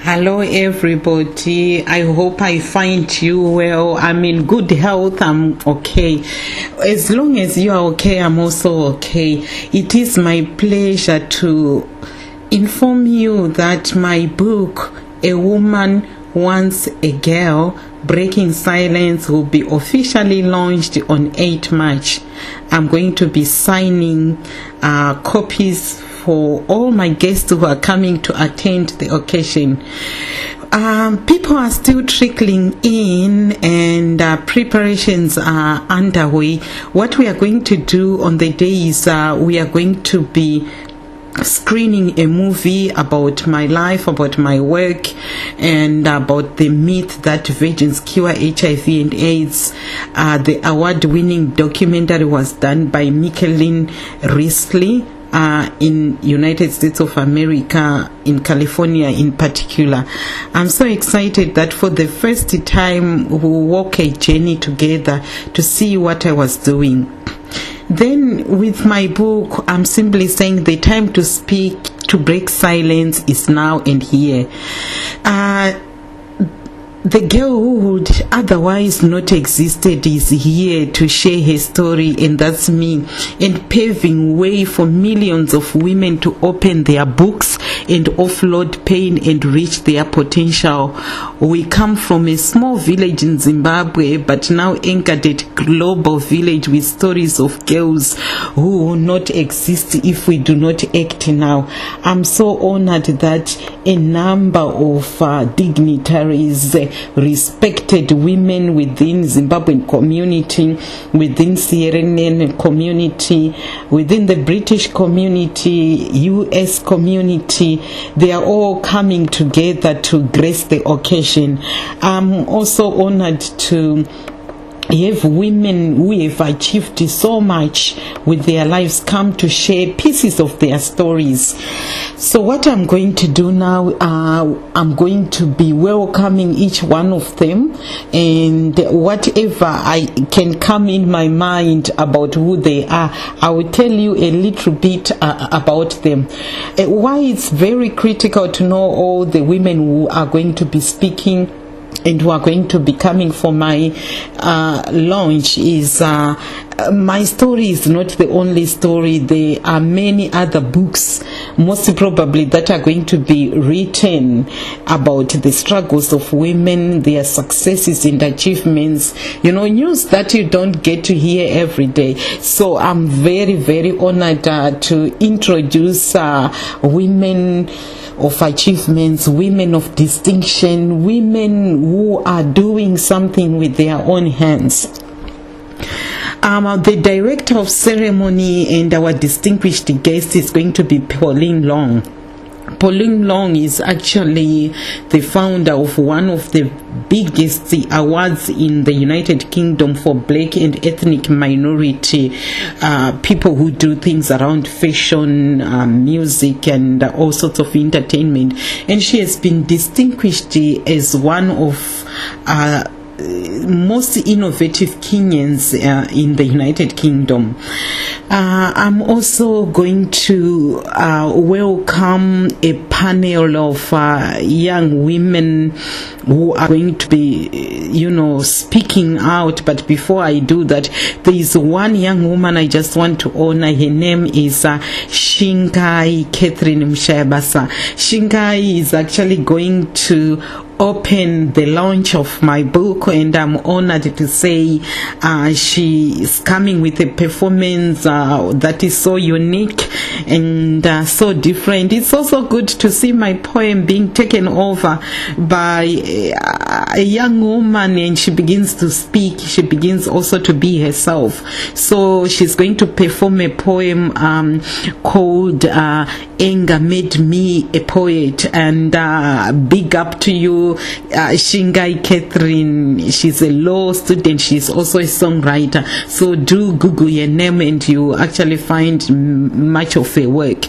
Hello everybody, I hope I find you well. I'm in good health, I'm okay. As long as you are okay, I'm also okay. It is my pleasure to inform you that my book, A Woman Wants a Girl, Breaking Silence, will be officially launched on 8 March. I'm going to be signing copies for all my guests who are coming to attend the occasion. People are still trickling in and preparations are underway. What we are going to do on the day is we are going to be screening a movie about my life, about my work, and about the myth that virgins cure HIV and AIDS. The award-winning documentary was done by Makoni Risley in United States of America, in California in particular. I'm so excited that for the first time we'll walk a journey together to see what I was doing. Then with my book, I'm simply saying the time to speak, to break silence is now and here. The girl who would otherwise not existed is here to share her story, and that's me, and paving way for millions of women to open their books and offload pain and reach their potential. We come from a small village in Zimbabwe, but now anchored at global village with stories of girls who will not exist if we do not act now. I'm so honored that a number of dignitaries, respected women within Zimbabwean community, within Sierra Leone community, within the British community, US community, they are all coming together to grace the occasion. I'm also honored to have women who have achieved so much with their lives come to share pieces of their stories. So what I'm going to do now, I'm going to be welcoming each one of them, and whatever I can come in my mind about who they are, I will tell you a little bit about them. Why it's very critical to know all the women who are going to be speaking and who are going to be coming for my launch is my story is not the only story. There are many other books, most probably, that are going to be written about the struggles of women, their successes and achievements, news that you don't get to hear every day. So I'm very, very honored to introduce women of achievements, women of distinction, women who are doing something with their own hands. The director of ceremony and our distinguished guest is going to be Pauline Long. Pauline Long is actually the founder of one of the biggest awards in the United Kingdom for black and ethnic minority people who do things around fashion, music and all sorts of entertainment. And she has been distinguished as one of most innovative Kenyans in the United Kingdom. I'm also going to welcome a panel of young women who are going to be, speaking out. But before I do that, there is one young woman I just want to honor. Her name is Shingai Catherine Mshayabasa. Shingai is actually going to open the launch of my book, and I'm honored to say she is coming with a performance that is so unique and so different. It's also good to see my poem being taken over by a young woman, and she begins to speak. She begins also to be herself. So she's going to perform a poem called Anger Made Me a Poet, and big up to you, Shingai Catherine. She's a law student. She's also a songwriter. So do Google your name and you actually find much of her work.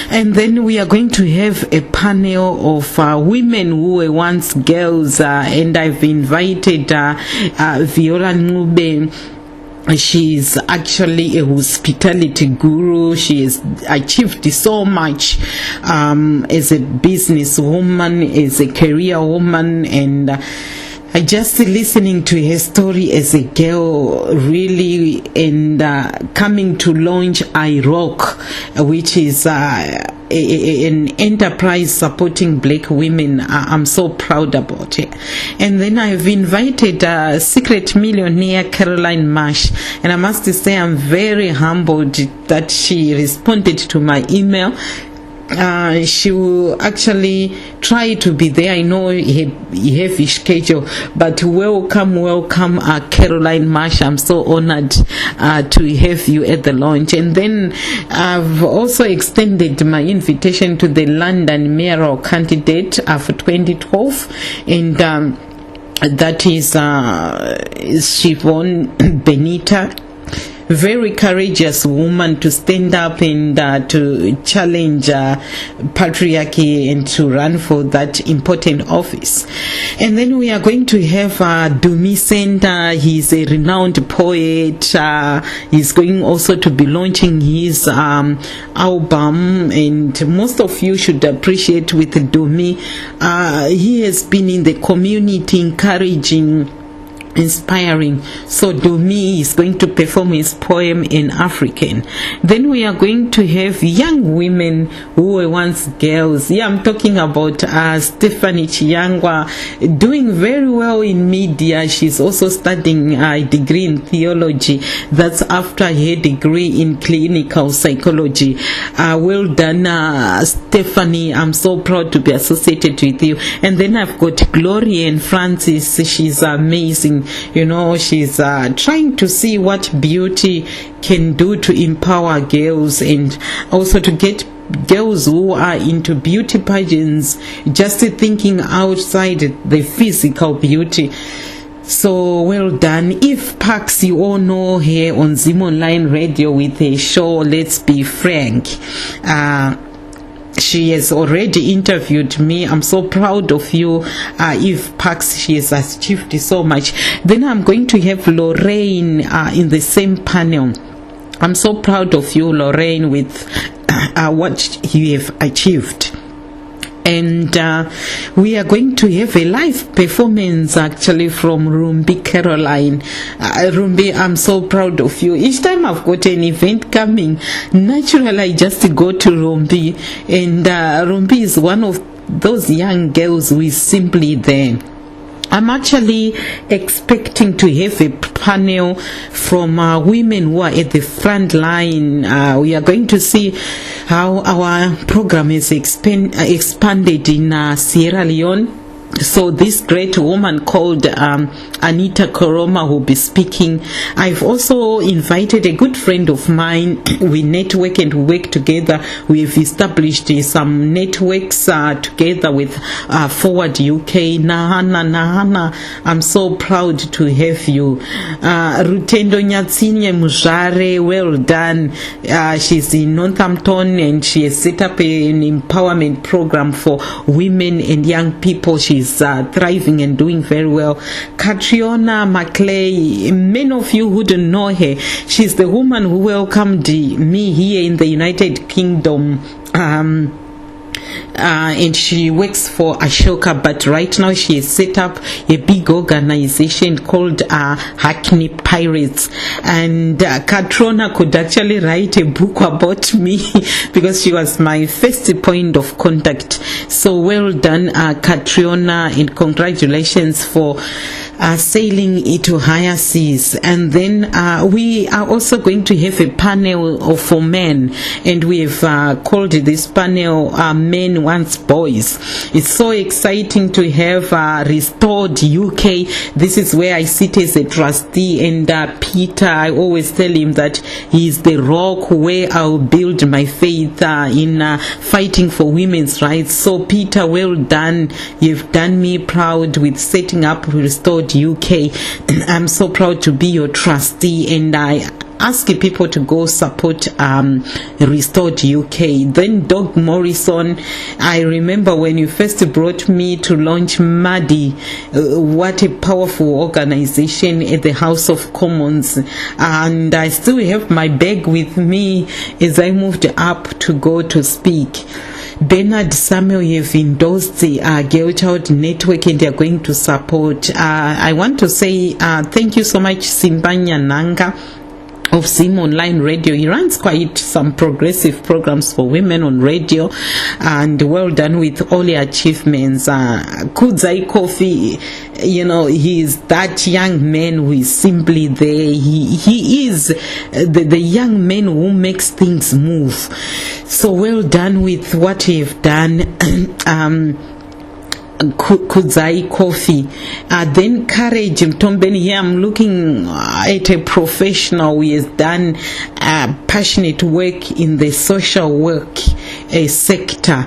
And then we are going to have a panel of women who were once girls, and I've invited Viola Ngube, She's actually a hospitality guru. She has achieved so much as a businesswoman, as a career woman, and I just listening to her story as a girl, really, and coming to launch iRock, which is an enterprise supporting black women. I'm so proud about it. And then I've invited secret millionaire Caroline Marsh, and I must say I'm very humbled that she responded to my email. She will actually try to be there. I know he have his schedule, but welcome, Caroline Marsh. I'm so honored to have you at the launch. And then I've also extended my invitation to the London mayoral candidate for 2012, and that is Siobhan Benita. Very courageous woman to stand up and to challenge patriarchy and to run for that important office. And then we are going to have Dumi Center. He's a renowned poet. He's going also to be launching his album, and most of you should appreciate with Dumi. He has been in the community encouraging, inspiring. So Dumi is going to perform his poem in African. Then we are going to have young women who were once girls. Yeah, I'm talking about Stephanie Chiyangwa, doing very well in media. She's also studying a degree in theology. That's after her degree in clinical psychology. Well done, Stephanie. I'm so proud to be associated with you. And then I've got Gloria and Francis. She's amazing. You know, she's trying to see what beauty can do to empower girls, and also to get girls who are into beauty pageants just thinking outside the physical beauty. So well done. Eve Parks, you all know her on Zim Online Radio with a show Let's Be Frank. She has already interviewed me. I'm so proud of you, Eve Parks. She has achieved so much. Then I'm going to have Lorraine in the same panel. I'm so proud of you, Lorraine, with what you have achieved. And we are going to have a live performance actually from Rumbi Caroline. Rumbi, I'm so proud of you. Each time I've got an event coming, naturally I just go to Rumbi, and Rumbi is one of those young girls who is simply there. I'm actually expecting to have a panel from women who are at the front line. We are going to see how our program is expanded in Sierra Leone. So this great woman called Anita Koroma will be speaking. I've also invited a good friend of mine. We network and work together. We've established some networks together with Forward UK. Nahana, I'm so proud to have you. Rutendo Nyatsinye Mujare, well done. She's in Northampton, and she has set up an empowerment program for women and young people. She's thriving and doing very well. Catriona Maclay, many of you who don't know her, she's the woman who welcomed me here in the United Kingdom. And she works for Ashoka, but right now she has set up a big organization called Hackney Pirates. And Katrona could actually write a book about me because she was my first point of contact. So well done, Katrona, and congratulations for sailing into higher seas. And then we are also going to have a panel for men, and we have called this panel Men Wants Boys. It's so exciting to have Restored UK. This is where I sit as a trustee, and Peter, I always tell him that he's the rock where I'll build my faith in fighting for women's rights. So Peter, well done. You've done me proud with setting up Restored UK. I'm so proud to be your trustee, and ask people to go support Restored UK. Then Doug Morrison, I remember when you first brought me to launch Madi, what a powerful organization at the House of Commons, and I still have my bag with me as I moved up to go to speak. Bernard Samuel, you've endorsed the Girl Child Network and they're going to support. I want to say thank you so much, Simbanya Nanga of Zim Online Radio. He runs quite some progressive programs for women on radio, and well done with all your achievements. Kudzai Kofi, he is that young man who is simply there. He is the young man who makes things move. So well done with what you've done. Kudzai Coffee. Then Courage Mtombeni. Here I'm looking at a professional who has done passionate work in the social work sector.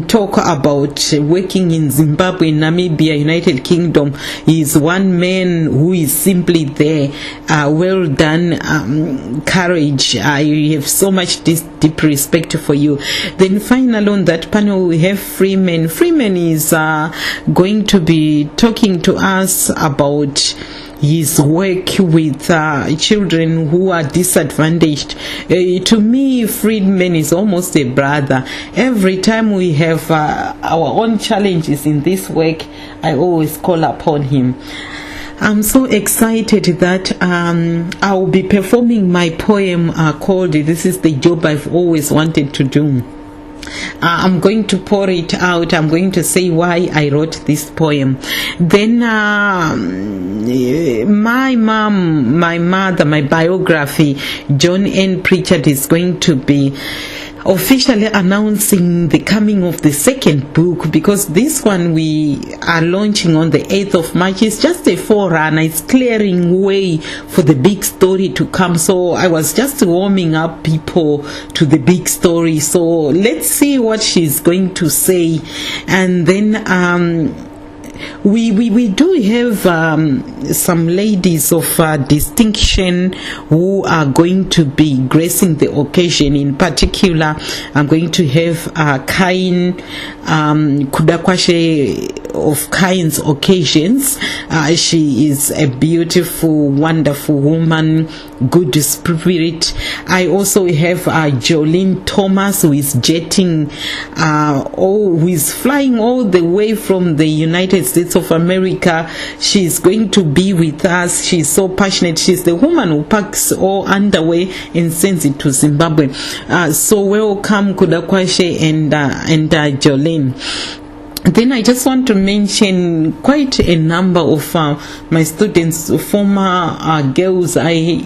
Talk about working in Zimbabwe, Namibia, United Kingdom. He is one man who is simply there. Well done, Courage. I have so much deep respect for you. Then finally on that panel we have Freeman. Freeman is going to be talking to us about his work with children who are disadvantaged. To me, Friedman is almost a brother. Every time we have our own challenges in this work, I always call upon him. I'm so excited that I'll be performing my poem called "This is the Job I've Always Wanted to Do." I'm going to pour it out. I'm going to say why I wrote this poem. Then my mother, my biography, John N. Pritchard, is going to be officially announcing the coming of the second book, because this one we are launching on the 8th of March is just a forerunner. It's clearing way for the big story to come. So I was just warming up people to the big story. So let's see what she's going to say. And then we do have some ladies of distinction who are going to be gracing the occasion. In particular, I'm going to have Kain Kudakwashe of Kain's Occasions. She is a beautiful, wonderful woman, good spirit. I also have Jolene Thomas, who is jetting, who is flying all the way from the United States of America. She's going to be with us. She's so passionate. She's the woman who packs all underwear and sends it to Zimbabwe. So welcome, Kudakwashe and Jolene. Then I just want to mention quite a number of my students, former girls I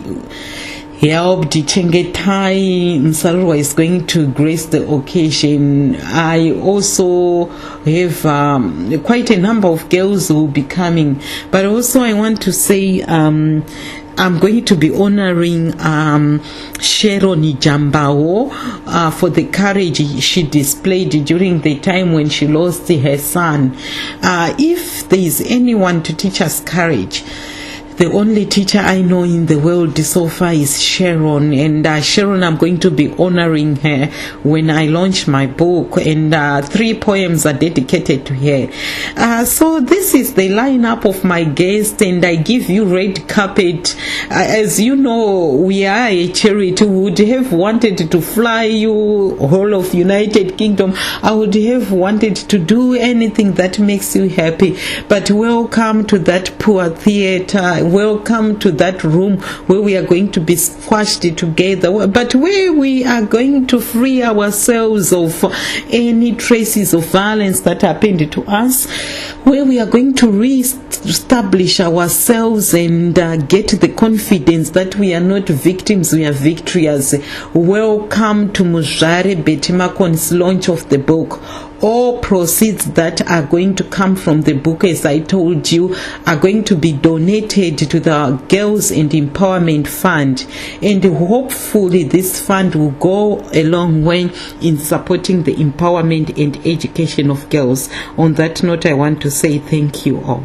helped. Chengetai Msalwa is going to grace the occasion. I also have quite a number of girls who will be coming. But also I want to say I'm going to be honoring Sharon Ijambao for the courage she displayed during the time when she lost her son. If there is anyone to teach us courage, the only teacher I know in the world so far is Sharon. And Sharon, I'm going to be honoring her when I launch my book. And 3 poems are dedicated to her. So this is the lineup of my guests, and I give you red carpet. As you know, we are a charity. We would have wanted to fly you whole of United Kingdom. I would have wanted to do anything that makes you happy. But welcome to that poor theater. Welcome to that room where we are going to be squashed together, but where we are going to free ourselves of any traces of violence that happened to us, where we are going to re-establish ourselves and get the confidence that we are not victims, we are victorious. Welcome to Muzhare Betty Makoni's launch of the book. All proceeds that are going to come from the book, as I told you, are going to be donated to the Girls and Empowerment Fund, and hopefully this fund will go a long way in supporting the empowerment and education of girls. On that note, I want to say thank you all.